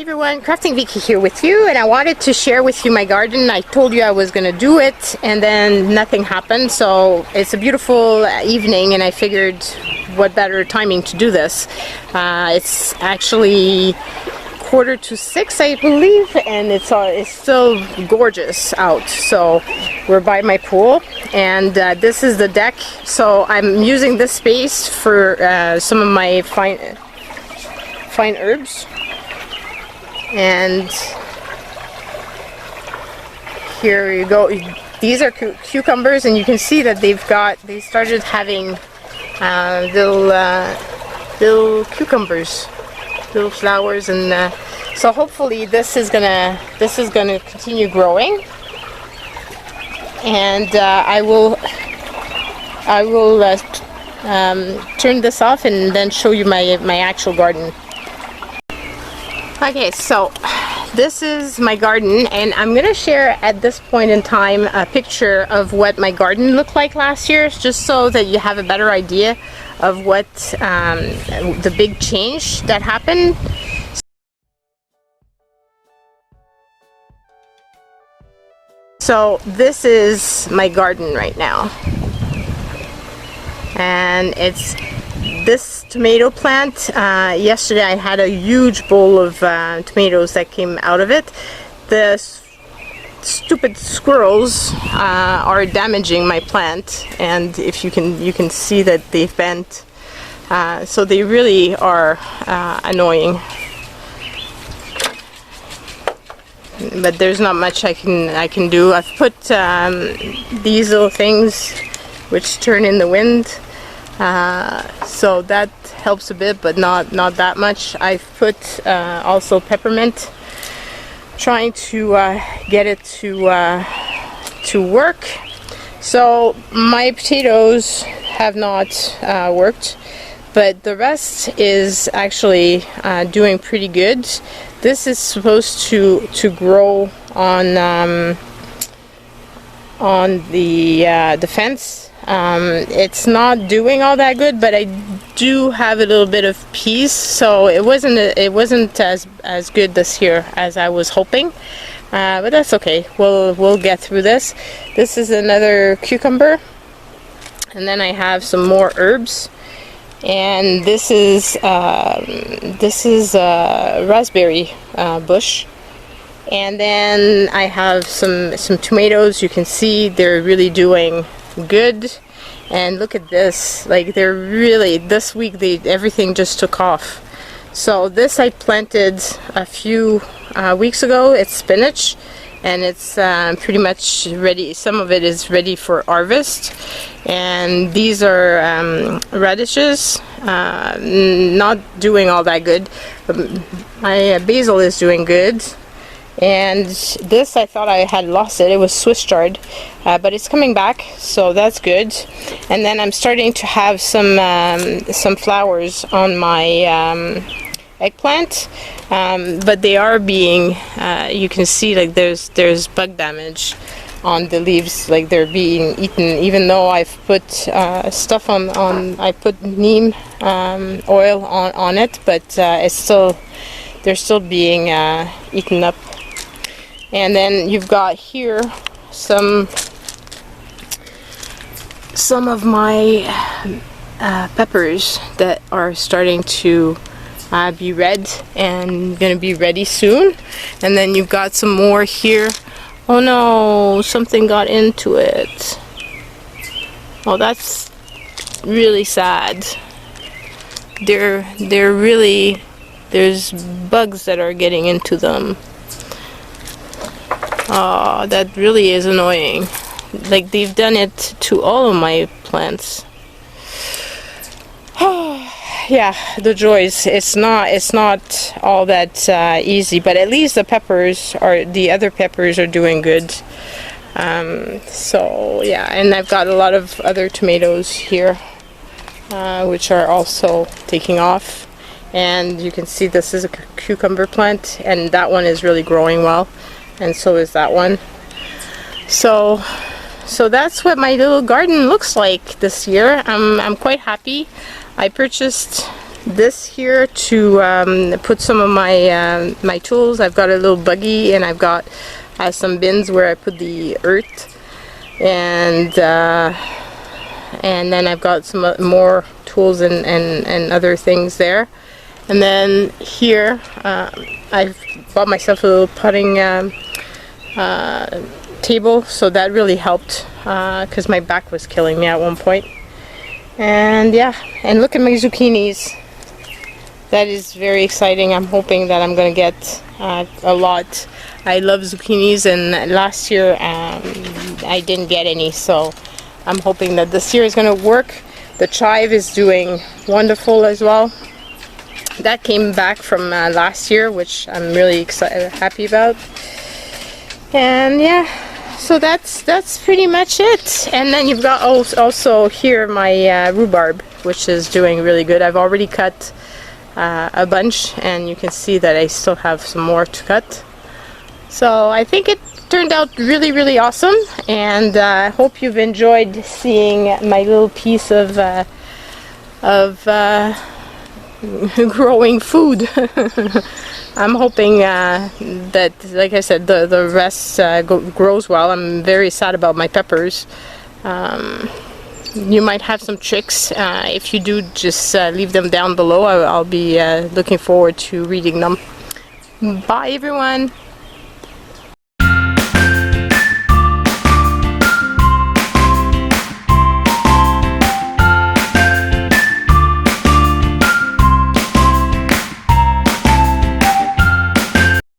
everyone, Crafting Vicky here with you, and I wanted to share with you my garden. I told you I was gonna do it and then nothing happened, so it's a beautiful evening and I figured what better timing to do this. It's actually 5:45, I believe, and it's still gorgeous out. So we're by my pool, and this is the deck. So I'm using this space for some of my fine herbs. And here you go. These are cucumbers, and you can see that they started having little cucumbers, little flowers, and so hopefully this is gonna continue growing. And I will turn this off and then show you my actual garden. Okay, so this is my garden, and I'm gonna share at this point in time a picture of what my garden looked like last year, just so that you have a better idea of what the big change that happened. So this is my garden right now, and it's this tomato plant. Yesterday I had a huge bowl of tomatoes that came out of it. The stupid squirrels are damaging my plant, and if you can see that they've bent, so they really are annoying. But there's not much I can do. I've put these little things which turn in the wind, so that helps a bit, but not that much. I've put also peppermint, trying to get it to work. So my potatoes have not worked, but the rest is actually doing pretty good. This is supposed to grow on the fence. It's not doing all that good, but I do have a little bit of peas, so it wasn't as good this year as I was hoping, but that's okay. We'll get through this. This is another cucumber, and then I have some more herbs. And this is a raspberry bush, and then I have some tomatoes. You can see they're really doing good, and look at this, like they're really, this week everything just took off. So this I planted a few weeks ago. It's spinach, and it's pretty much ready. Some of it is ready for harvest, and these are radishes, not doing all that good. My basil is doing good, and this, I thought I had lost it. It was Swiss chard, but it's coming back, so that's good. And then I'm starting to have some flowers on my eggplant, but they are being you can see, like there's bug damage on the leaves, like they're being eaten, even though I've put stuff on I put neem oil on it, but they're still being eaten up. And then you've got here some of my peppers that are starting to be red and gonna be ready soon. And then you've got some more here. Oh no, something got into it. Oh, that's really sad. They're really, there's bugs that are getting into them. Oh, that really is annoying. Like, they've done it to all of my plants. Yeah, the joys. It's not all that easy, but at least the other peppers are doing good. So yeah, and I've got a lot of other tomatoes here, which are also taking off. And you can see this is a cucumber plant, and that one is really growing well, and so is that one. So that's what my little garden looks like this year. I'm quite happy. I purchased this here to put some of my my tools. I've got a little buggy, and I've got some bins where I put the earth, and then I've got some more tools and other things there. And then here I've bought myself a little putting table, so that really helped because my back was killing me at one point. And yeah, and look at my zucchinis. That is very exciting. I'm hoping that I'm gonna get a lot. I love zucchinis, and last year I didn't get any, so I'm hoping that this year is gonna work. The chive is doing wonderful as well. That came back from last year, which I'm really happy about. And yeah, so that's pretty much it. And then you've got also here my rhubarb, which is doing really good. I've already cut a bunch, and you can see that I still have some more to cut. So I think it turned out really awesome, and I hope you've enjoyed seeing my little piece of growing food. I'm hoping that, like I said, the rest grows well. I'm very sad about my peppers. You might have some tricks. If you do, just leave them down below. I'll be looking forward to reading them. Bye everyone.